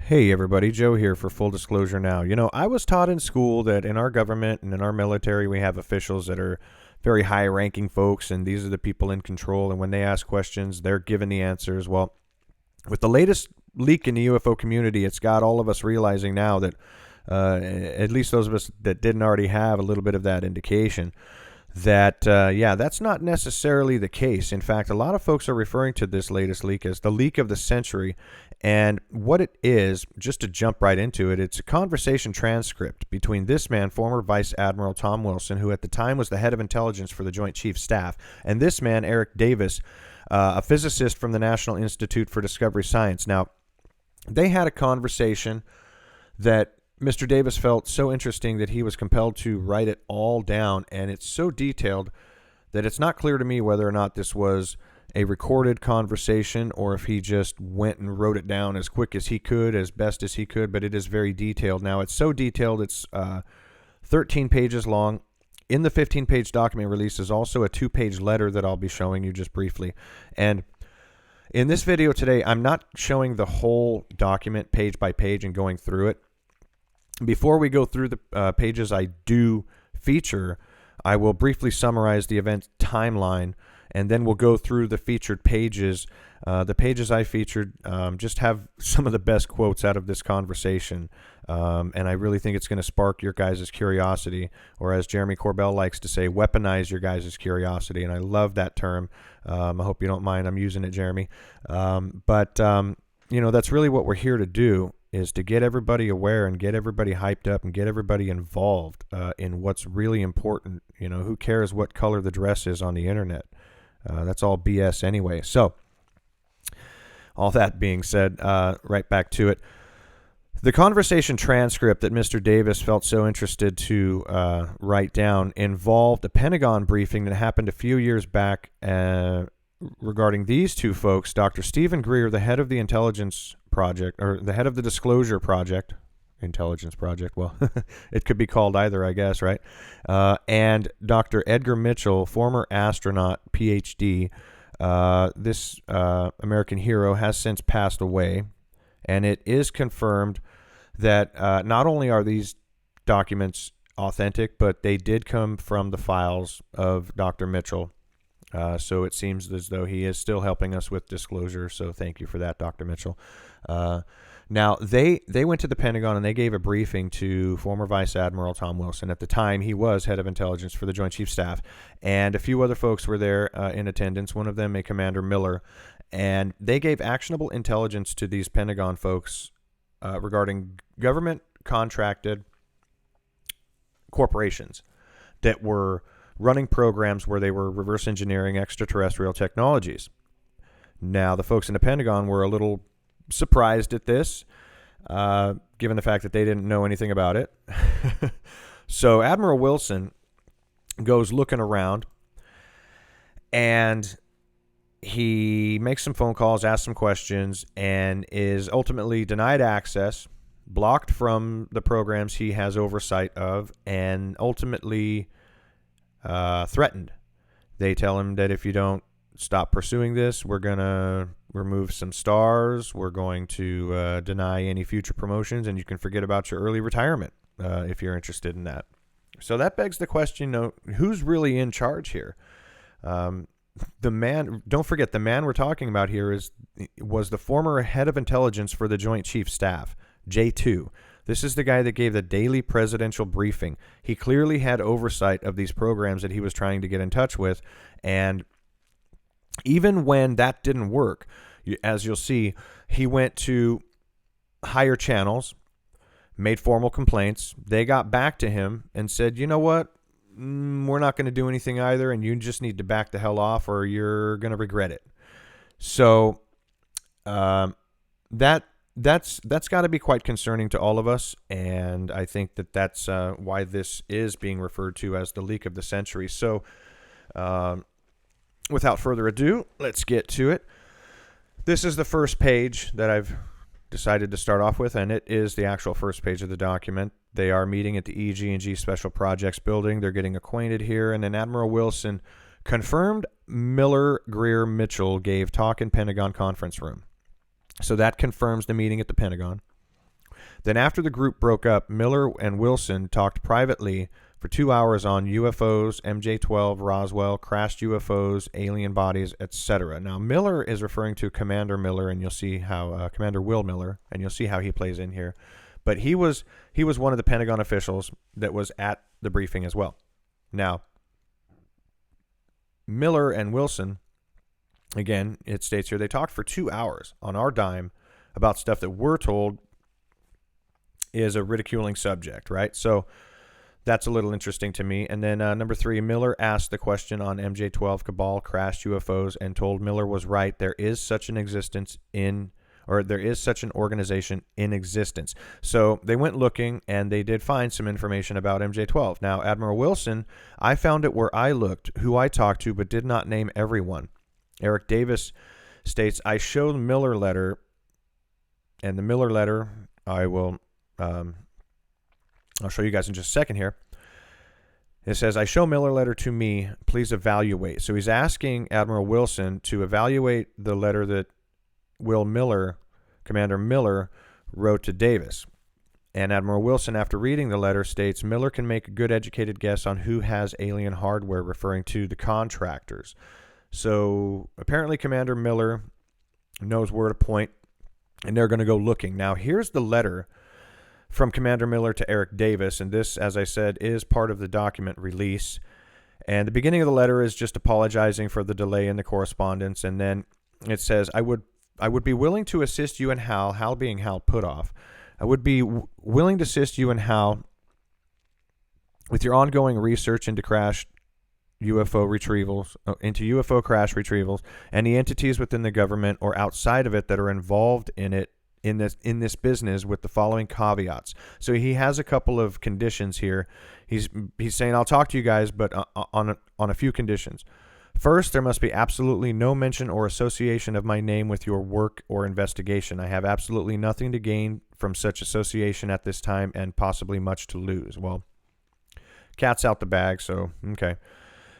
Hey everybody, Joe here for Full Disclosure Now. I was taught in school that in our government and in our military we have officials that are very high ranking folks, and these are the people in control, and when they ask questions, they're given the answers. Well, with the latest leak in the UFO community, it's got all of us realizing now that, at least those of us that didn't already have a little bit of that indication, that, that's not necessarily the case. In fact, a lot of folks are referring to this latest leak as the leak of the century. And what it is, just to jump right into it, it's a conversation transcript between this man, former Vice Admiral Tom Wilson, who at the time was the head of intelligence for the Joint Chiefs Staff, and this man, Eric Davis, a physicist from the National Institute for Discovery Science. Now, they had a conversation that Mr. Davis felt so interesting that he was compelled to write it all down, and it's so detailed that it's not clear to me whether or not this was a recorded conversation or if he just went and wrote it down as quick as he could, as best as he could, but it is very detailed. Now, it's so detailed, it's 13 pages long. In the 15-page document release is also a 2-page letter that I'll be showing you just briefly. And in this video today, I'm not showing the whole document page by page and going through it. Before we go through the pages I do feature, I will briefly summarize the event timeline, and then we'll go through the featured pages. The pages I featured just have some of the best quotes out of this conversation, and I really think it's going to spark your guys' curiosity, or as Jeremy Corbell likes to say, weaponize your guys' curiosity, and I love that term. I hope you don't mind I'm using it, Jeremy. But that's really what we're here to do, is to get everybody aware and get everybody hyped up and get everybody involved in what's really important. Who cares what color the dress is on the internet? That's all BS anyway. So, all that being said, right back to it. The conversation transcript that Mr. Davis felt so interested to write down involved a Pentagon briefing that happened a few years back regarding these two folks, Dr. Stephen Greer, the head of the intelligence project, or the head of the disclosure project, intelligence project, well, it could be called either, I guess, right? And Dr. Edgar Mitchell, former astronaut, PhD. This American hero has since passed away, and it is confirmed that not only are these documents authentic, but they did come from the files of Dr. Mitchell. So it seems as though he is still helping us with disclosure. So thank you for that, Dr. Mitchell. Now, they went to the Pentagon and they gave a briefing to former Vice Admiral Tom Wilson. At the time, he was head of intelligence for the Joint Chiefs Staff. And a few other folks were there in attendance, one of them a Commander Miller. And they gave actionable intelligence to these Pentagon folks regarding government-contracted corporations that were running programs where they were reverse engineering extraterrestrial technologies. Now, the folks in the Pentagon were a little surprised at this, given the fact that they didn't know anything about it. So Admiral Wilson goes looking around, and he makes some phone calls, asks some questions, and is ultimately denied access, blocked from the programs he has oversight of, and ultimately threatened. They tell him that if you don't stop pursuing this, we're going to remove some stars, we're going to deny any future promotions, and you can forget about your early retirement if you're interested in that. So that begs the question, who's really in charge here? The man, don't forget, the man we're talking about here was the former head of intelligence for the Joint Chiefs Staff, J2. This is the guy that gave the daily presidential briefing. He clearly had oversight of these programs that he was trying to get in touch with, and even when that didn't work, as you'll see, he went to higher channels, made formal complaints. They got back to him and said, you know what? We're not going to do anything either, and you just need to back the hell off or you're going to regret it. So that's got to be quite concerning to all of us, and I think that's why this is being referred to as the leak of the century. So without further ado, let's get to it. This is the first page that I've decided to start off with, and it is the actual first page of the document. They are meeting at the EG&G Special Projects building. They're getting acquainted here, and then Admiral Wilson confirmed Miller, Greer, Mitchell gave talk in Pentagon conference room. So that confirms the meeting at the Pentagon. Then after the group broke up, Miller and Wilson talked privately for 2 hours on UFOs, MJ-12, Roswell, crashed UFOs, alien bodies, etc. Now, Miller is referring to Commander Miller, and you'll see how Commander Will Miller, and you'll see how he plays in here. But he was one of the Pentagon officials that was at the briefing as well. Now, Miller and Wilson, again, it states here, they talked for 2 hours on our dime about stuff that we're told is a ridiculing subject, right? So that's a little interesting to me. And then number 3, Miller asked the question on MJ-12 Cabal crashed UFOs and told Miller was right. There is such an organization in existence. So they went looking and they did find some information about MJ-12. Now, Admiral Wilson, I found it where I looked, who I talked to, but did not name everyone. Eric Davis states, I showed Miller letter, and the Miller letter, I'll show you guys in just a second here. It says, I show Miller letter to me, please evaluate. So he's asking Admiral Wilson to evaluate the letter that Commander Miller wrote to Davis. And Admiral Wilson, after reading the letter, states, Miller can make a good educated guess on who has alien hardware, referring to the contractors. So apparently Commander Miller knows where to point, and they're going to go looking. Now, here's the letter from Commander Miller to Eric Davis, and this, as I said, is part of the document release. And the beginning of the letter is just apologizing for the delay in the correspondence, and then it says, I would be willing to assist you and Hal being Hal Puthoff. I would be willing to assist you and Hal with your ongoing research into UFO crash retrievals, and the entities within the government or outside of it that are involved in it in this business, with the following caveats. So he has a couple of conditions here. He's saying, I'll talk to you guys, but on a few conditions. First, there must be absolutely no mention or association of my name with your work or investigation. I have absolutely nothing to gain from such association at this time, and possibly much to lose. Well, cat's out the bag, so okay.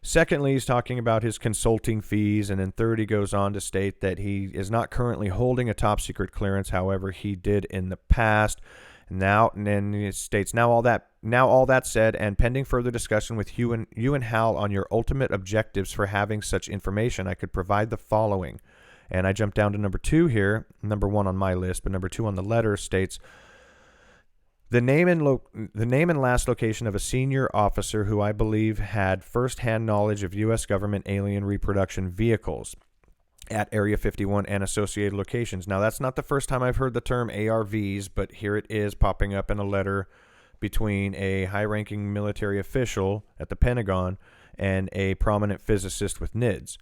Secondly, he's talking about his consulting fees, and then third, he goes on to state that he is not currently holding a top secret clearance. However, he did in the past. Now, and then it states, now all that said, and pending further discussion with you and Hal on your ultimate objectives for having such information, I could provide the following. And I jump down to number 2 here, number 1 on my list, but number 2 on the letter states, the name and last location of a senior officer who I believe had first-hand knowledge of U.S. government alien reproduction vehicles at Area 51 and associated locations. Now, that's not the first time I've heard the term ARVs, but here it is popping up in a letter between a high-ranking military official at the Pentagon and a prominent physicist with NIDS.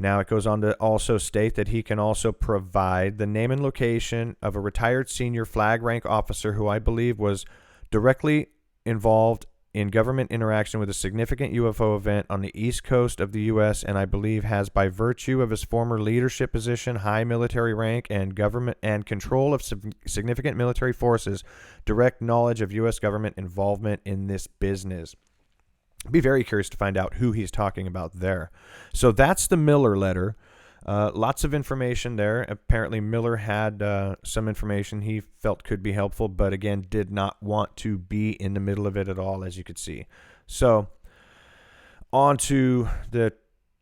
Now, it goes on to also state that he can also provide the name and location of a retired senior flag rank officer who I believe was directly involved in government interaction with a significant UFO event on the east coast of the U.S., and I believe has, by virtue of his former leadership position, high military rank, and government and control of significant military forces, direct knowledge of U.S. government involvement in this business. Be very curious to find out who he's talking about there. So that's the Miller letter. Lots of information there. Apparently Miller had some information he felt could be helpful, but again, did not want to be in the middle of it at all, as you could see. So on to the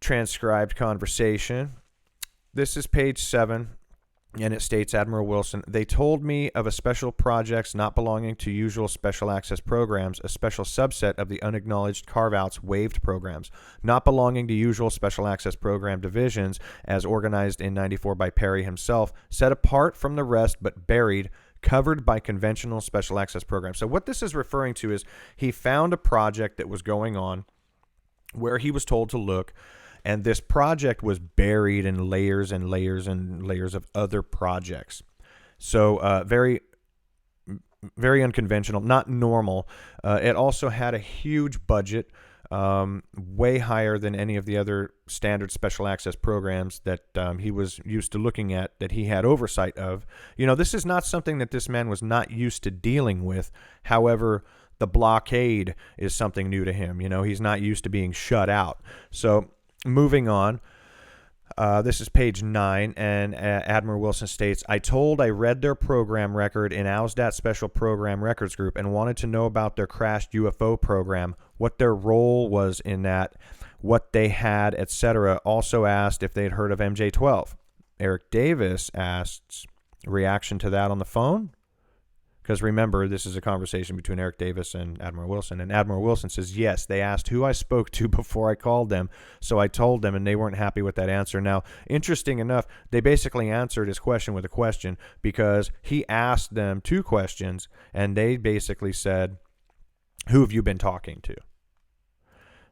transcribed conversation. This is page 7. And it states, Admiral Wilson, they told me of a special projects not belonging to usual special access programs, a special subset of the unacknowledged carve-outs waived programs, not belonging to usual special access program divisions as organized in 94 by Perry himself, set apart from the rest but buried, covered by conventional special access programs. So what this is referring to is he found a project that was going on where he was told to look, and this project was buried in layers and layers and layers of other projects. So very, very unconventional, not normal. It also had a huge budget, way higher than any of the other standard special access programs that he was used to looking at, that he had oversight of. You know, this is not something that this man was not used to dealing with. However, the blockade is something new to him. You know, he's not used to being shut out. So moving on, This is page 9, and Admiral Wilson states, I read their program record in ALSDAT Special Program Records Group and wanted to know about their crashed UFO program, what their role was in that, what they had, etc. Also asked if they'd heard of MJ-12. Eric Davis asks, reaction to that on the phone? Because remember, this is a conversation between Eric Davis and Admiral Wilson. And Admiral Wilson says, yes, they asked who I spoke to before I called them. So I told them, and they weren't happy with that answer. Now, interesting enough, they basically answered his question with a question because he asked them 2 questions, and they basically said, who have you been talking to?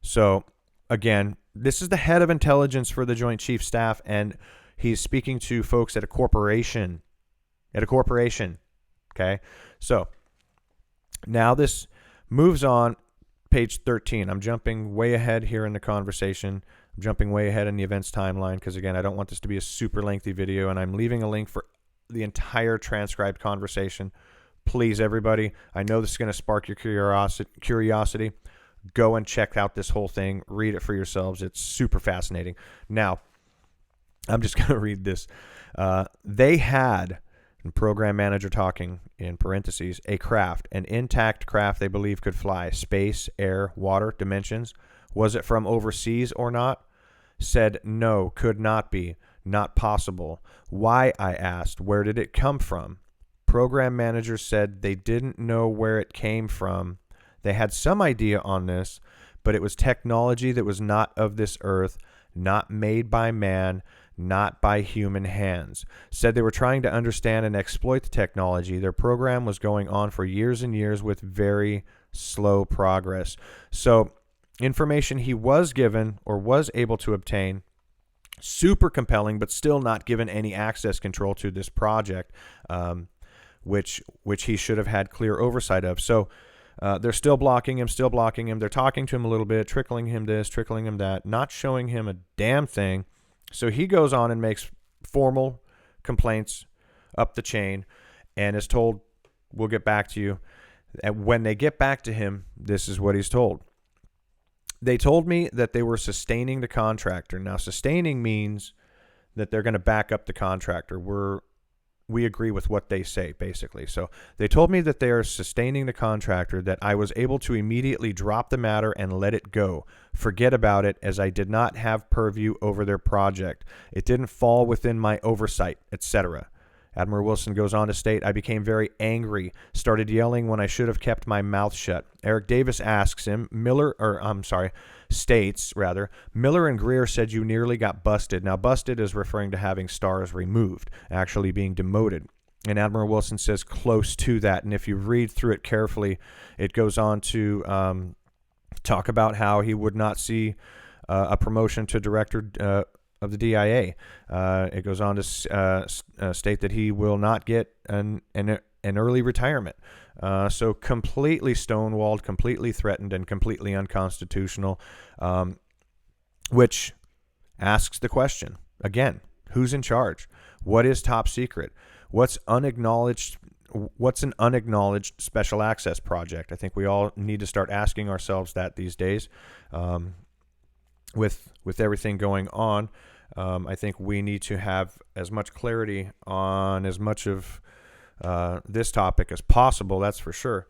So, again, this is the head of intelligence for the Joint Chiefs Staff, and he's speaking to folks at a corporation. Okay, so now this moves on, page 13. I'm jumping way ahead here in the conversation. I'm jumping way ahead in the events timeline because, again, I don't want this to be a super lengthy video, and I'm leaving a link for the entire transcribed conversation. Please, everybody, I know this is going to spark your curiosity. Go and check out this whole thing. Read it for yourselves. It's super fascinating. Now, I'm just going to read this. They had... And program manager talking, in parentheses, a craft, an intact craft they believe could fly, space, air, water, dimensions. Was it from overseas or not? Said no, could not be, not possible. Why, I asked, where did it come from? Program manager said they didn't know where it came from. They had some idea on this, but it was technology that was not of this earth, not made by man, not by human hands. Said they were trying to understand and exploit the technology. Their program was going on for years and years with very slow progress. So information he was given or was able to obtain, super compelling, but still not given any access control to this project, which he should have had clear oversight of. So they're still blocking him. They're talking to him a little bit, trickling him this, trickling him that, not showing him a damn thing. So he goes on and makes formal complaints up the chain and is told, we'll get back to you. And when they get back to him, this is what he's told. They told me that they were sustaining the contractor. Now, sustaining means that they're going to back up the contractor. We agree with what they say, basically. So they told me that they are sustaining the contractor, that I was able to immediately drop the matter and let it go. Forget about it, as I did not have purview over their project. It didn't fall within my oversight, etc. Admiral Wilson goes on to state, I became very angry, started yelling when I should have kept my mouth shut. Eric Davis asks him, states, Miller and Greer said you nearly got busted. Now, busted is referring to having stars removed, actually being demoted. And Admiral Wilson says close to that. And if you read through it carefully, it goes on to talk about how he would not see a promotion to director of the DIA. It goes on to state that he will not get an early retirement. So completely stonewalled, completely threatened, and completely unconstitutional, which asks the question, again, who's in charge? What is top secret? What's unacknowledged? What's an unacknowledged special access project? I think we all need to start asking ourselves that these days. With everything going on, I think we need to have as much clarity on as much of this topic as possible, that's for sure.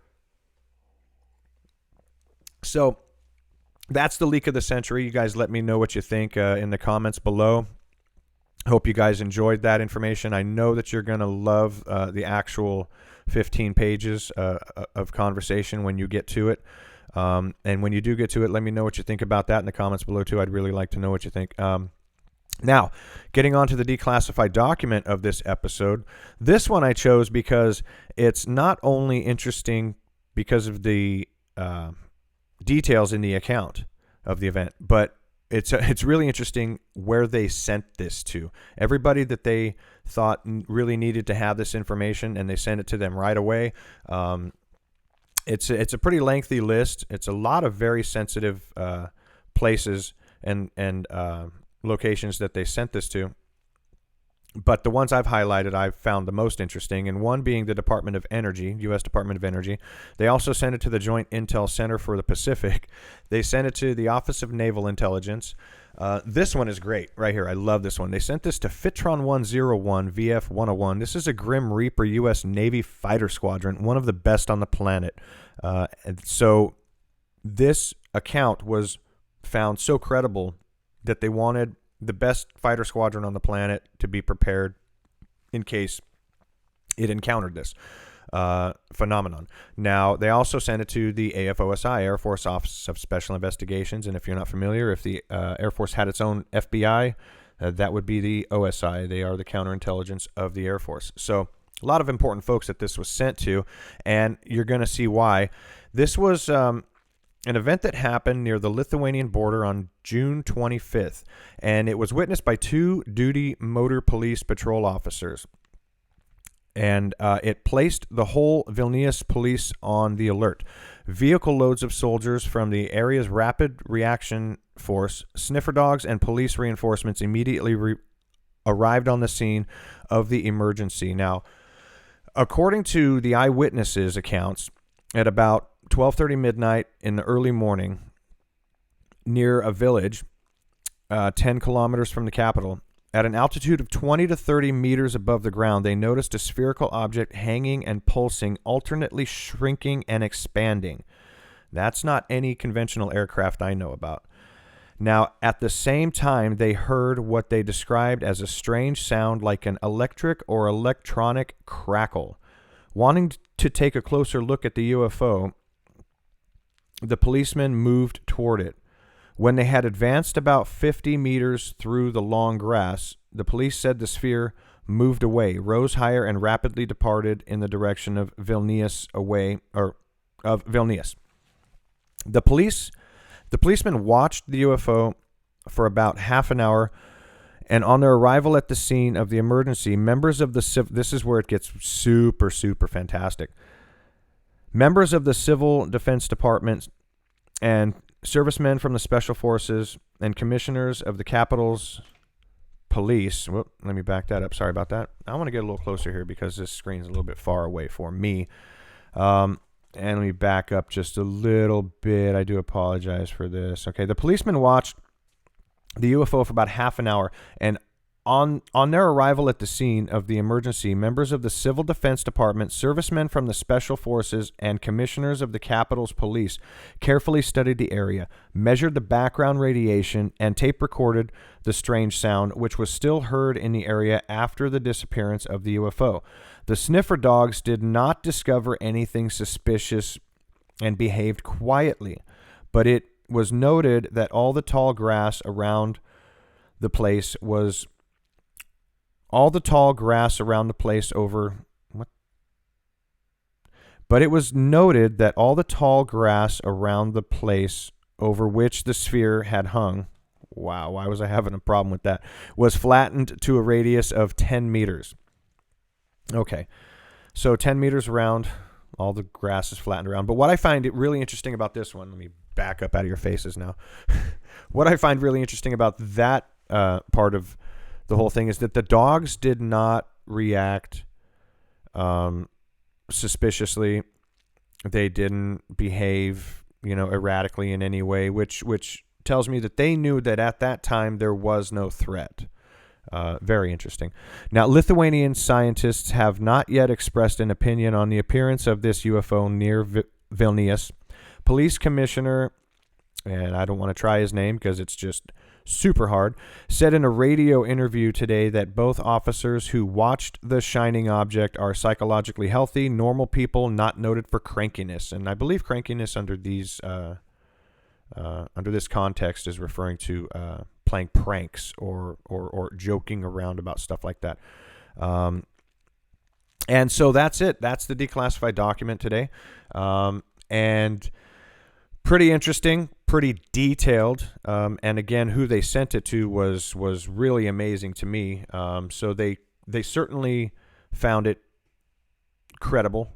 So that's the leak of the century. You guys let me know what you think in the comments below. Hope you guys enjoyed that information. I know that you're going to love the actual 15 pages of conversation when you get to it. And when you do get to it, let me know what you think about that in the comments below too. I'd really like to know what you think. Now, getting on to the declassified document of this episode. This one I chose because it's not only interesting because of the details in the account of the event, but it's really interesting where they sent this to. Everybody that they thought really needed to have this information, and they sent it to them right away. It's a pretty lengthy list. It's a lot of very sensitive places and locations that they sent this to. But the ones I've highlighted, I've found the most interesting, and one being the Department of Energy, U.S. Department of Energy. They also sent it to the Joint Intel Center for the Pacific. They sent it to the Office of Naval Intelligence, This one is great right here. I love this one. They sent this to Fitron 101 VF 101. This is a Grim Reaper U.S. Navy fighter squadron, one of the best on the planet. And so this account was found so credible that they wanted the best fighter squadron on the planet to be prepared in case it encountered this phenomenon. Now, they also sent it to the AFOSI, Air Force Office of Special Investigations. And if you're not familiar, if the Air Force had its own FBI, that would be the OSI. They are the counterintelligence of the Air Force. So a lot of important folks that this was sent to, and you're going to see why. This was an event that happened near the Lithuanian border on June 25th, and it was witnessed by 2 duty motor police patrol officers. And it placed the whole Vilnius police on the alert. Vehicle loads of soldiers from the area's rapid reaction force, sniffer dogs, and police reinforcements immediately arrived on the scene of the emergency. Now, according to the eyewitnesses' accounts, at about 12:30 midnight in the early morning, near a village 10 kilometers from the capital, at an altitude of 20 to 30 meters above the ground, they noticed a spherical object hanging and pulsing, alternately shrinking and expanding. That's not any conventional aircraft I know about. Now, at the same time, they heard what they described as a strange sound like an electric or electronic crackle. Wanting to take a closer look at the UFO, the policemen moved toward it. When they had advanced about 50 meters through the long grass, the police said the sphere moved away, rose higher, and rapidly departed in the direction of Vilnius. The policemen watched the UFO for about half an hour, and on their arrival at the scene of the emergency, members of the this is where it gets super, super fantastic. Members of the Civil Defense Department and servicemen from the Special Forces and commissioners of the capital's police. Whoop, let me back that up. Sorry about that. I want to get a little closer here because this screen's a little bit far away for me. And let me back up just a little bit. I do apologize for this. Okay, the policemen watched the UFO for about half an hour, and on their arrival at the scene of the emergency, members of the Civil Defense Department, servicemen from the Special Forces, and commissioners of the capital's police carefully studied the area, measured the background radiation, and tape recorded the strange sound, which was still heard in the area after the disappearance of the UFO. The sniffer dogs did not discover anything suspicious and behaved quietly, but it was noted that all the tall grass around the place But it was noted that all the tall grass around the place over which the sphere had hung, wow, why was I having a problem with that, was flattened to a radius of 10 meters. Okay, so 10 meters around, all the grass is flattened around. But what I find it really interesting about this one, let me back up out of your faces now. What I find really interesting about that part of the whole thing is that the dogs did not react suspiciously. They didn't behave, erratically in any way, which tells me that they knew that at that time there was no threat. Very interesting. Now, Lithuanian scientists have not yet expressed an opinion on the appearance of this UFO near Vilnius. Police commissioner, and I don't want to try his name because it's just super hard, said in a radio interview today that both officers who watched the shining object are psychologically healthy, normal people, not noted for crankiness. And I believe crankiness under this context is referring to playing pranks or joking around about stuff like that. And so that's it. That's the declassified document today. And pretty interesting, pretty detailed, and again, who they sent it to was really amazing to me. So they certainly found it credible.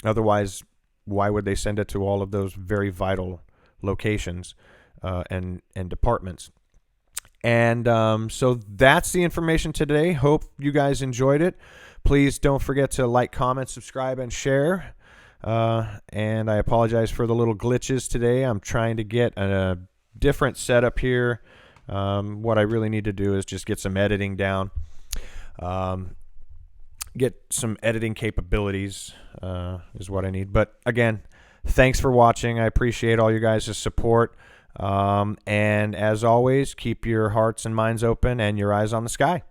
Otherwise, why would they send it to all of those very vital locations and departments? And so that's the information today. Hope you guys enjoyed it. Please don't forget to like, comment, subscribe, and share. And I apologize for the little glitches today. I'm trying to get a different setup here. What I really need to do is just get some editing down, get some editing capabilities is what I need. But again, thanks for watching. I appreciate all you guys' support. And as always, keep your hearts and minds open and your eyes on the sky.